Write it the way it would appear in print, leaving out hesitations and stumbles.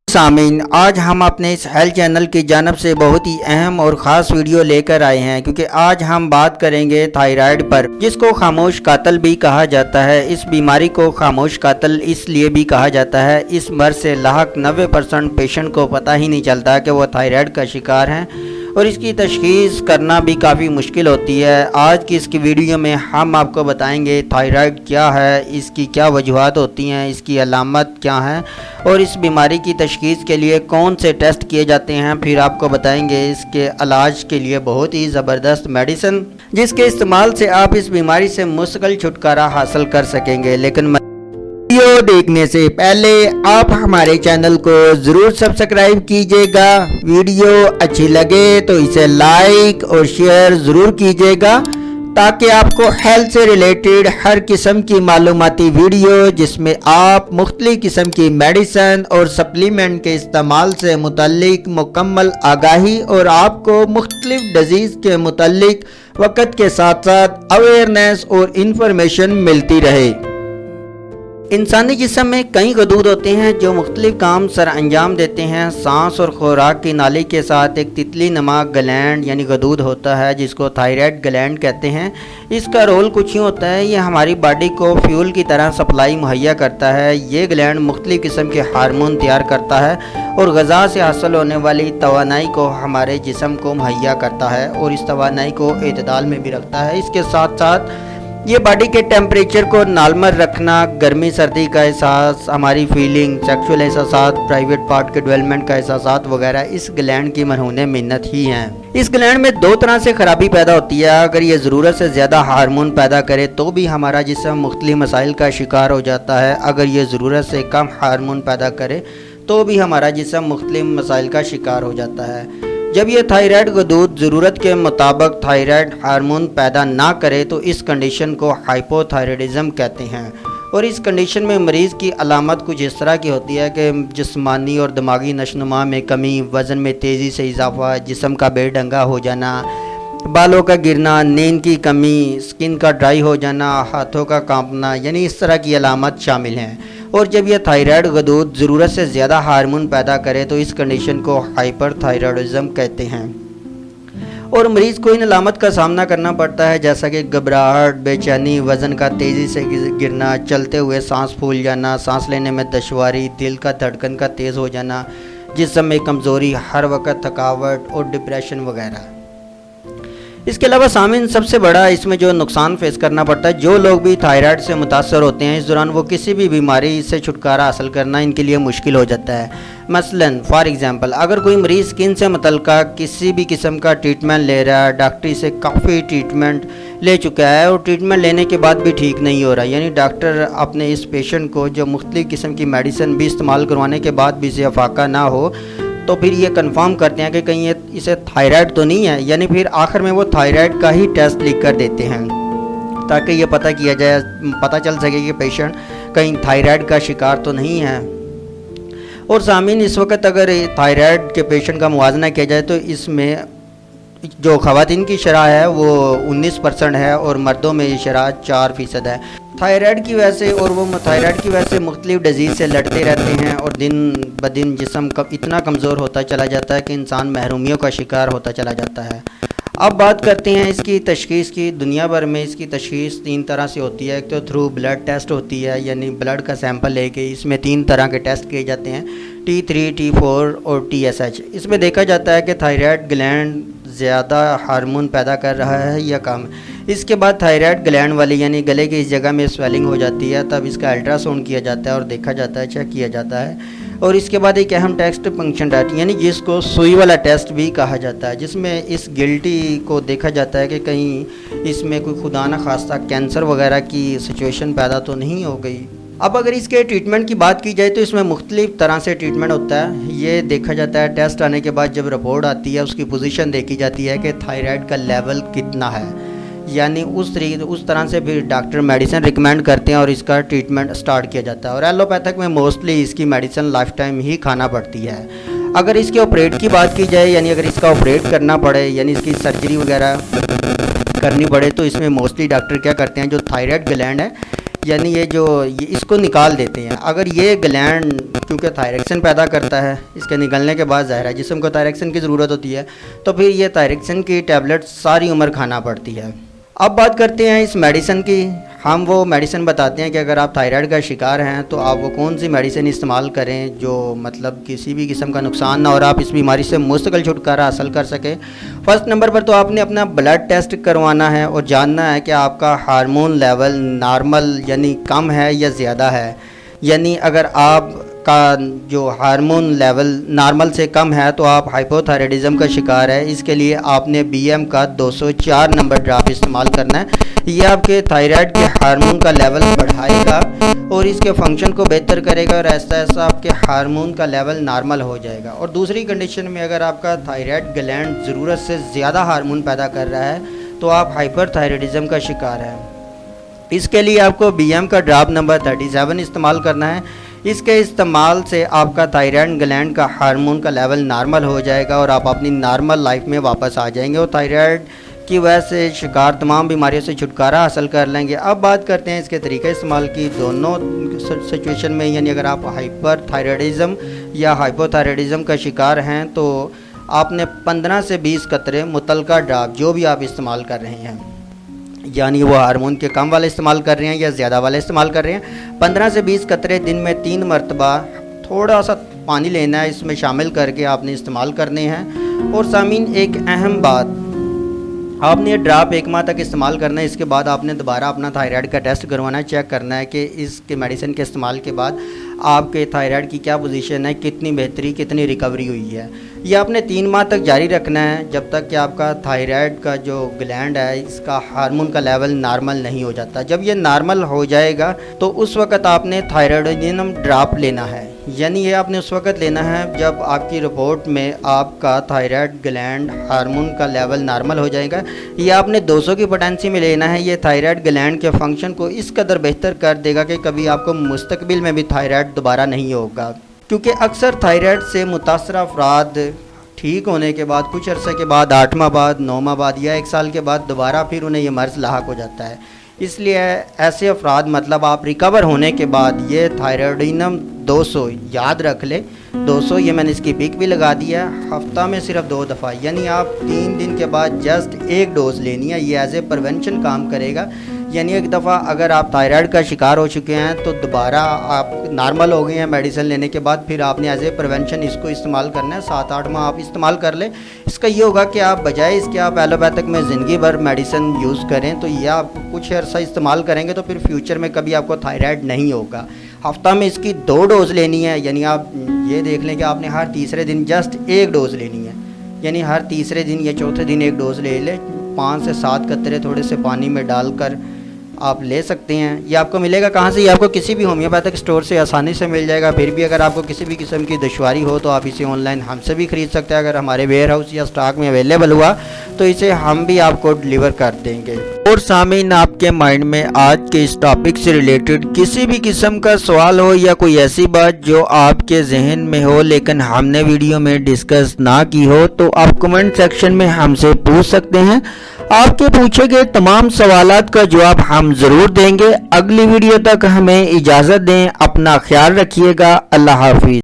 सामीन, आज हम अपने इस हेल्थ चैनल की जानब से बहुत ही अहम और ख़ास वीडियो लेकर आए हैं, क्योंकि आज हम बात करेंगे थायराइड पर, जिसको खामोश कातिल भी कहा जाता है। इस बीमारी को खामोश कातिल इसलिए भी कहा जाता है, इस मर्ज से लाहक 90% पेशेंट को पता ही नहीं चलता कि वो थायराइड का शिकार हैं और इसकी तशख़ीस करना भी काफ़ी मुश्किल होती है। आज की इसकी वीडियो में हम आपको बताएंगे थायराइड क्या है, इसकी क्या वजूहात होती हैं, इसकी अलामत क्या हैं और इस बीमारी की तशख़ीस के लिए कौन से टेस्ट किए जाते हैं। फिर आपको बताएंगे इसके इलाज के लिए बहुत ही ज़बरदस्त मेडिसिन, जिसके इस्तेमाल से आप इस बीमारी से मुस्तकिल छुटकारा हासिल कर सकेंगे। लेकिन वीडियो देखने से पहले आप हमारे चैनल को ज़रूर सब्सक्राइब कीजिएगा। वीडियो अच्छी लगे तो इसे लाइक और शेयर ज़रूर कीजिएगा, ताकि आपको हेल्थ से रिलेटेड हर किस्म की मालूमाती वीडियो, जिसमें आप मुख्तलिफ किस्म की मेडिसिन और सप्लीमेंट के इस्तेमाल से मुतल्लिक मुकम्मल आगाही और आपको मुख्तलिफ डिजीज़ के मुतल्लिक वक़्त के साथ साथ अवेयरनेस और इंफॉर्मेशन मिलती रहे। इंसानी जिस्म में कई गदूद होते हैं जो मुख्तलिफ काम सर अंजाम देते हैं। सांस और खुराक की नाली के साथ एक तितली नमा ग्लैंड यानी गदूद होता है, जिसको थायराइड ग्लैंड कहते हैं। इसका रोल कुछ ही होता है, ये हमारी बॉडी को फ्यूल की तरह सप्लाई मुहैया करता है। ये ग्लैंड मुख्तलिफ किस्म के हार्मोन तैयार करता है और ग़ज़ा से हासिल होने वाली तवानाई को हमारे जिस्म को मुहैया करता है और इस तवानाई को एतदाल में भी रखता है। इसके साथ साथ ये बॉडी के टेम्परेचर को नॉर्मल रखना, गर्मी सर्दी का एहसास, हमारी फीलिंग, सेक्सुअल एहसास, प्राइवेट पार्ट के डेवलपमेंट का एहसास वगैरह इस ग्लैंड की मरहून मिन्नत ही हैं। इस ग्लैंड में दो तरह से ख़राबी पैदा होती है। अगर ये ज़रूरत से ज़्यादा हार्मोन पैदा करे तो भी हमारा जिस्म मुख्तलिफ मसाइल का शिकार हो जाता है। अगर ये ज़रूरत से कम हार्मोन पैदा करे तो भी हमारा जिस्म मुख्तलिफ मसाइल का शिकार हो जाता है। जब ये थायराइड गदूद ज़रूरत के मुताबिक थायराइड हार्मोन पैदा ना करे तो इस कंडीशन को हाइपोथायराइडिज्म कहते हैं। और इस कंडीशन में मरीज़ की अलामत कुछ इस तरह की होती है कि जिस्मानी और दिमागी नशोनुमा में कमी, वज़न में तेज़ी से इजाफा, जिस्म का बेढंगा हो जाना, बालों का गिरना, नींद की कमी, स्किन का ड्राई हो जाना, हाथों का कांपना, यानी इस तरह की अलामत शामिल हैं। और जब यह थायराइड गदूद ज़रूरत से ज़्यादा हार्मोन पैदा करे तो इस कंडीशन को हाइपरथायराइडिज्म कहते हैं। और मरीज़ को इन अलामत का सामना करना पड़ता है, जैसा कि घबराहट, बेचैनी, वज़न का तेज़ी से गिरना, चलते हुए सांस फूल जाना, सांस लेने में दुश्वारी, दिल का धड़कन का तेज़ हो जाना, जिस्म में कमज़ोरी, हर वक्त थकावट और डिप्रेशन वगैरह। इसके अलावा सामीन, सबसे बड़ा इसमें जो नुकसान फेस करना पड़ता है, जो लोग भी थायराइड से मुतासर होते हैं, इस दौरान वो किसी भी बीमारी से छुटकारा हासिल करना इनके लिए मुश्किल हो जाता है। मसलन फॉर एग्ज़ाम्पल, अगर कोई मरीज़ स्किन से मुतल्लिका किसी भी किस्म का ट्रीटमेंट ले रहा है, डॉक्टरी से काफ़ी ट्रीटमेंट ले चुका है और ट्रीटमेंट लेने के बाद भी ठीक नहीं हो रहा, यानी डॉक्टर अपने इस पेशेंट को जो मुख्तलिफ किस्म की मेडिसिन भी इस्तेमाल करवाने के बाद भी इसे अफाका ना हो, तो फिर ये कंफर्म करते हैं कि कहीं इसे थायराइड तो नहीं है, यानी फिर आखिर में वो थायराइड का ही टेस्ट लिख कर देते हैं, ताकि ये पता चल सके कि पेशेंट कहीं थायराइड का शिकार तो नहीं है। और सामीन, इस वक्त अगर थायराइड के पेशेंट का मुआवजा किया जाए तो इसमें जो ख़वातीन की शरह है वो 19% है और मर्दों में ये शरह 4% है। थायराइड की वजह से और वो थायराइड की वजह से मुख्तलिफ डिजीज़ से लड़ते रहते हैं और दिन ब दिन जिस्म इतना कमज़ोर होता चला जाता है कि इंसान महरूमियों का शिकार होता चला जाता है। अब बात करते हैं इसकी तशख़ीस की। दुनिया भर में इसकी तशख़ीस 3 तरह से होती है। एक तो थ्रू ब्लड टेस्ट होती है, यानी ब्लड का सैंपल लेके इसमें 3 तरह के टेस्ट किए जाते हैं, T3, T4 और TSH। इसमें देखा जाता है कि थायराइड ग्लैंड ज़्यादा हार्मोन पैदा कर रहा है या कम। इसके बाद थायराइड ग्लैंड वाली यानी गले की इस जगह में स्वेलिंग हो जाती है, तब इसका अल्ट्रासाउंड किया जाता है और देखा जाता है, चेक किया जाता है। और इसके बाद एक अहम टेस्ट पंक्शन टेस्ट, यानी जिसको सुई वाला टेस्ट भी कहा जाता है, जिसमें इस गिल्टी को देखा जाता है कि कहीं इसमें कोई खुदा न खास्ता कैंसर वगैरह की सिचुएशन पैदा तो नहीं हो गई। अब अगर इसके ट्रीटमेंट की बात की जाए तो इसमें मुख्तलिफ तरह से ट्रीटमेंट होता है। ये देखा जाता है टेस्ट आने के बाद, जब रिपोर्ट आती है उसकी पोजीशन देखी जाती है कि थायराइड का लेवल कितना है, यानी उस तरह से फिर डॉक्टर मेडिसिन रिकमेंड करते हैं और इसका ट्रीटमेंट स्टार्ट किया जाता है। और एलोपैथिक में मोस्टली इसकी मेडिसिन लाइफ टाइम ही खाना पड़ती है। अगर इसके ऑपरेट की बात की जाए, यानी अगर इसका ऑपरेट करना पड़े, यानी इसकी सर्जरी वगैरह करनी पड़े, तो इसमें मोस्टली डॉक्टर क्या करते हैं, जो थायराइड ग्लैंड है یعنی یہ اس کو نکال دیتے ہیں. اگر یہ گلینڈ کیونکہ تھائریکسن پیدا کرتا ہے، اس کے نکلنے کے بعد ظاہر ہے جسم کو تھائریکسن کی ضرورت ہوتی ہے، تو پھر یہ تھائریکسن کی ٹیبلٹ ساری عمر کھانا پڑتی ہے. اب بات کرتے ہیں اس میڈیسن کی. ہم وہ میڈیسن بتاتے ہیں کہ اگر آپ تھائرائیڈ کا شکار ہیں تو آپ وہ کون سی میڈیسن استعمال کریں جو مطلب کسی بھی قسم کا نقصان نہ اور آپ اس بیماری سے مستقل چھٹکارا حاصل کر سکیں. فرسٹ نمبر پر تو آپ نے اپنا بلڈ ٹیسٹ کروانا ہے اور جاننا ہے کہ آپ کا ہارمون لیول نارمل یعنی کم ہے یا زیادہ ہے. یعنی اگر آپ کا جو ہارمون لیول نارمل سے کم ہے تو آپ ہائپوتھائرائڈزم کا شکار ہے. اس کے لیے آپ نے بی ایم کا 204 نمبر ڈراپ استعمال کرنا ہے. یہ آپ کے تھائرائیڈ کے ہارمون کا لیول بڑھائے گا اور اس کے فنکشن کو بہتر کرے گا اور ایسا ایسا آپ کے ہارمون کا لیول نارمل ہو جائے گا. اور دوسری کنڈیشن میں اگر آپ کا تھائرائیڈ گلینڈ ضرورت سے زیادہ ہارمون پیدا کر رہا ہے تو آپ ہائپر تھائرائڈزم کا شکار ہیں. اس کے لیے آپ کو بی ایم کا ڈراپ نمبر 37 استعمال کرنا ہے. اس کے استعمال سے آپ کا تھائرائیڈ گلینڈ کا ہارمون کا لیول نارمل ہو جائے گا اور آپ اپنی نارمل لائف میں واپس آ جائیں گے اور تھائرائیڈ کی وجہ سے شکار تمام بیماریوں سے چھٹکارا حاصل کر لیں گے. اب بات کرتے ہیں اس کے طریقہ استعمال کی. دونوں سچویشن میں یعنی اگر آپ ہائپر تھائرائڈزم یا ہائپو تھائرائڈزم کا شکار ہیں تو آپ نے 15 سے 20 قطرے متعلقہ ڈراپ جو بھی آپ استعمال کر رہے ہیں، یعنی وہ ہارمون کے کم والے استعمال کر رہے ہیں یا زیادہ والے استعمال کر رہے ہیں، 15 سے 20 قطرے دن میں 3 مرتبہ تھوڑا سا پانی لینا ہے، اس میں شامل کر کے آپ نے استعمال کرنے ہیں. اور سامعین ایک اہم بات، آپ نے یہ ڈراپ 1 ماہ تک استعمال کرنا ہے. اس کے بعد آپ نے دوبارہ اپنا تھائرائیڈ کا ٹیسٹ کروانا ہے، چیک کرنا ہے کہ اس کے میڈیسن کے استعمال کے بعد آپ کے تھائرائیڈ کی کیا پوزیشن ہے، کتنی بہتری، کتنی ریکوری ہوئی ہے. یہ آپ نے 3 ماہ تک جاری رکھنا ہے جب تک کہ آپ کا تھائرائیڈ کا جو گلینڈ ہے اس کا ہارمون کا لیول نارمل نہیں ہو جاتا. جب یہ نارمل ہو جائے گا تو اس وقت آپ نے تھائرائیڈینم ڈراپ لینا ہے. یعنی یہ آپ نے اس وقت لینا ہے جب آپ کی رپورٹ میں آپ کا تھائرائیڈ گلینڈ ہارمون کا لیول نارمل ہو جائے گا. یہ آپ نے 200 کی پوٹینسی میں لینا ہے. یہ تھائرائیڈ گلینڈ کے فنکشن کو اس قدر بہتر کر دے گا کہ کبھی آپ کو مستقبل میں بھی تھائرائیڈ دوبارہ نہیں ہوگا. کیونکہ اکثر تھائرائیڈ سے متاثرہ افراد ٹھیک ہونے کے بعد کچھ عرصے کے بعد 8 ماہ بعد 9 ماہ بعد یا 1 سال کے بعد دوبارہ پھر انہیں یہ مرض لاحق ہو جاتا ہے. اس لیے ایسے افراد مطلب آپ ریکور ہونے کے بعد یہ تھائرائیڈینم 200 یاد رکھ لیں. 200 یہ میں نے اس کی پک بھی لگا دیا ہے. ہفتہ میں صرف 2 دفعہ یعنی آپ 3 دن کے بعد جسٹ 1 ڈوز لینی ہے. یہ ایز اے پریونشن کام کرے گا. یعنی ایک دفعہ اگر آپ تھائرائیڈ کا شکار ہو چکے ہیں تو دوبارہ آپ نارمل ہو گئے ہیں میڈیسن لینے کے بعد، پھر آپ نے ایز اے پریونشن اس کو استعمال کرنا ہے. 7-8 ماہ آپ استعمال کر لیں. اس کا یہ ہوگا کہ آپ بجائے اس کے آپ ایلوپیتھک میں زندگی بھر میڈیسن یوز کریں تو یہ آپ کچھ عرصہ استعمال کریں گے تو پھر فیوچر میں کبھی آپ کو تھائرائیڈ نہیں ہوگا. ہفتہ میں اس کی 2 ڈوز لینی ہے. یعنی آپ یہ دیکھ لیں کہ آپ نے ہر تیسرے دن جسٹ 1 ڈوز لینی ہے. یعنی ہر تیسرے دن یا چوتھے دن 1 ڈوز لے لیں. 5 سے 7 قطرے تھوڑے سے پانی میں ڈال کر آپ لے سکتے ہیں. یہ آپ کو ملے گا کہاں سے؟ یہ آپ کو کسی بھی ہومیوپیتھک اسٹور سے آسانی سے مل جائے گا. پھر بھی اگر آپ کو کسی بھی قسم کی دشواری ہو تو آپ اسے آن لائن ہم سے بھی خرید سکتے ہیں. اگر ہمارے ویئر ہاؤس یا اسٹاک میں اویلیبل ہوا تو اسے ہم بھی آپ کو ڈلیور کر دیں گے. اور سامعین آپ کے مائنڈ میں آج کے اس ٹاپک سے ریلیٹڈ کسی بھی قسم کا سوال ہو یا کوئی ایسی بات جو آپ کے ذہن میں ہو لیکن ہم نے ویڈیو میں ڈسکس نہ کی ہو تو آپ کمنٹ سیکشن میں ہم سے پوچھ سکتے ہیں. آپ کے پوچھے گئے تمام سوالات کا جواب ہم ضرور دیں گے. اگلی ویڈیو تک ہمیں اجازت دیں. اپنا خیال رکھیے گا. اللہ حافظ.